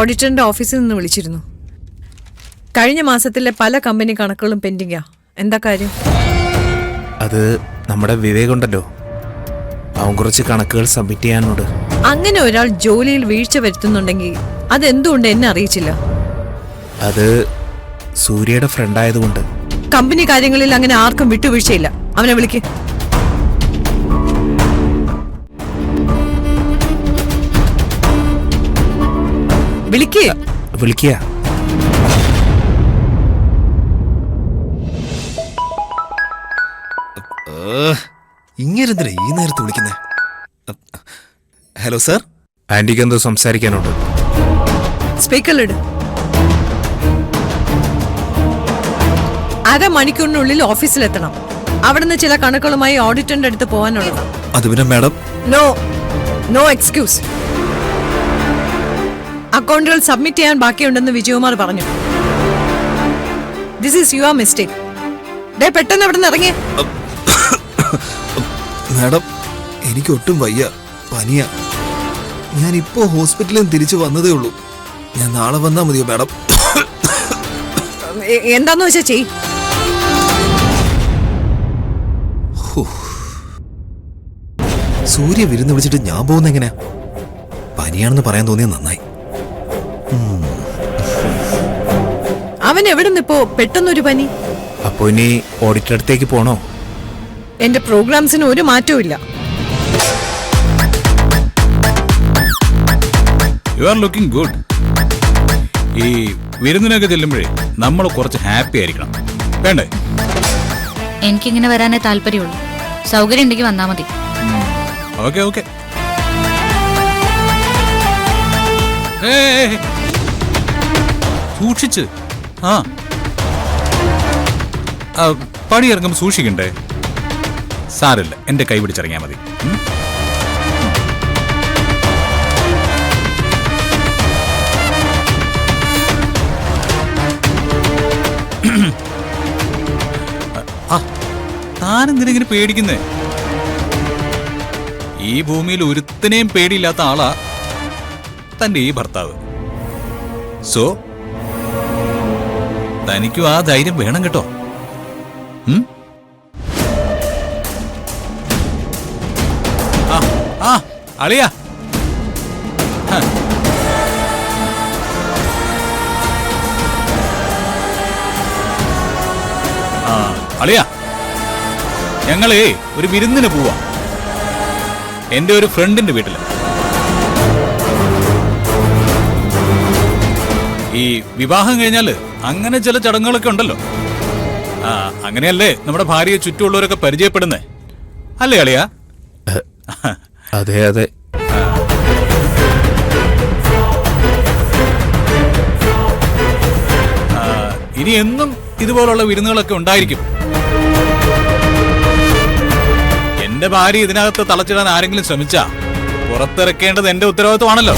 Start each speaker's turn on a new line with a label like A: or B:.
A: ഓഡിറ്ററിന്റെ ഓഫീസിൽ നിന്ന് വിളിച്ചിരുന്നു. കഴിഞ്ഞ മാസത്തിലെ പല കമ്പനി കണക്കുകളും പെൻഡിങ്ങാ. എന്താ കാര്യം?
B: അത് നമ്മുടെ വിവേകുണ്ടല്ലോ, അവൻ കുറച്ച് കണക്കുകൾ സബ്മിറ്റ് ചെയ്യാനുണ്ട്.
A: അങ്ങനെ ഒരാൾ ജോലിയിൽ വീഴ്ച വരുത്തുന്നുണ്ടെങ്കിൽ അതെന്തുകൊണ്ട് എന്നെ അറിയിച്ചില്ല?
B: അത് സൂര്യയുടെ ഫ്രണ്ട് ആയതുകൊണ്ട്.
A: കമ്പനി കാര്യങ്ങളിൽ അങ്ങനെ ആർക്കും വിട്ടുവീഴ്ചയില്ല. അവനെ വിളിക്ക്.
B: വിളിക്കുക.
C: ഇങ്ങനെന്തിനാ ഈ നേരത്ത് വിളിക്കുന്നേ? Hello sir.
B: ആന്റിക്ക് എന്തോ സംസാരിക്കാനുണ്ട്.
A: സ്പീക്കറിലിട്. അരമണിക്കൂറിനുള്ളിൽ ഓഫീസിലെത്തണം. അവിടുന്ന് ചില കണക്കുകളുമായി ഓഡിറ്ററിന്റെ അടുത്ത് പോകാനുള്ളതാണ്.
C: അത് പിന്നെ മാഡം.
A: No excuse. അക്കൗണ്ടുകൾ സബ്മിറ്റ് ചെയ്യാൻ ബാക്കിയുണ്ടെന്ന് വിജയകുമാർ പറഞ്ഞു. This is your mistake. പെട്ടെന്ന് അവിടെ നിന്ന് ഇറങ്ങിയ.
C: മാഡം, എനിക്ക് ഒട്ടും വയ്യ, പനിയാ. ഞാൻ ഇപ്പോ ഹോസ്പിറ്റലിൽ നിന്ന് തിരിച്ചു വന്നതേ ഉള്ളൂ. ഞാൻ നാളെ വന്നാ മതിയോ മാഡം?
A: എന്താന്ന് വെച്ചാ ചെയ്.
C: സൂര്യ വിരുന്ന് വിളിച്ചിട്ട് ഞാൻ പോകുന്ന എങ്ങനെയാ? പനിയാണെന്ന് പറയാൻ തോന്നിയത് നന്നായി.
A: അവൻ എവിടെ നിന്നിപ്പോ പെട്ടെന്നൊരു പനി?
B: അപ്പൊ ഇനി ഓഡിറ്റർ അടുത്തേക്ക് പോണോ?
A: എന്റെ പ്രോഗ്രാംസിന് ഒരു മാറ്റവും ഇല്ല.
D: You are looking good. ഈ വിരുന്നിനൊക്കെ ചെല്ലുമ്പോഴേ നമ്മൾ കുറച്ച് ഹാപ്പി ആയിരിക്കണം, വേണ്ടേ?
E: എനിക്കിങ്ങനെ വരാനേ താല്പര്യമുള്ളൂ. സൗകര്യം ഉണ്ടെങ്കിൽ വന്നാ മതി.
D: Okay okay. സൂക്ഷിച്ച്. പടി ഇറങ്ങുമ്പോൾ സൂക്ഷിക്കണ്ടേ? സാരമില്ല, എന്റെ കൈ പിടിച്ചിറങ്ങിയാ മതി. താനെന്തിനെങ്ങനെ പേടിക്കുന്നേ? ഈ ഭൂമിയിൽ ഒരുത്തനെയും പേടിയില്ലാത്ത ആളാ തന്റെ ഈ ഭർത്താവ്. സോ തനിക്കും ആ ധൈര്യം വേണം കേട്ടോ. അളിയാ, അളിയാ, ഞങ്ങളേ ഒരു വിരുന്നിന് പോവാ. എന്റെ ഒരു ഫ്രണ്ടിന്റെ വീട്ടില്. ഈ വിവാഹം കഴിഞ്ഞാല് അങ്ങനെ ചില ചടങ്ങുകളൊക്കെ ഉണ്ടല്ലോ. അങ്ങനെയല്ലേ നമ്മുടെ ഭാര്യയെ ചുറ്റുമുള്ളവരൊക്കെ പരിചയപ്പെടുന്നേ, അല്ലേ അളിയാ?
B: അതെ അതെ.
D: ഇനി എന്നും ഇതുപോലുള്ള വിരുന്നുകളൊക്കെ ഉണ്ടായിരിക്കും. എന്റെ ഭാര്യ ഇതിനകത്ത് തളച്ചിടാൻ ആരെങ്കിലും ശ്രമിച്ചാ പുറത്തിറക്കേണ്ടത് എന്റെ ഉത്തരവാദിത്വമാണല്ലോ.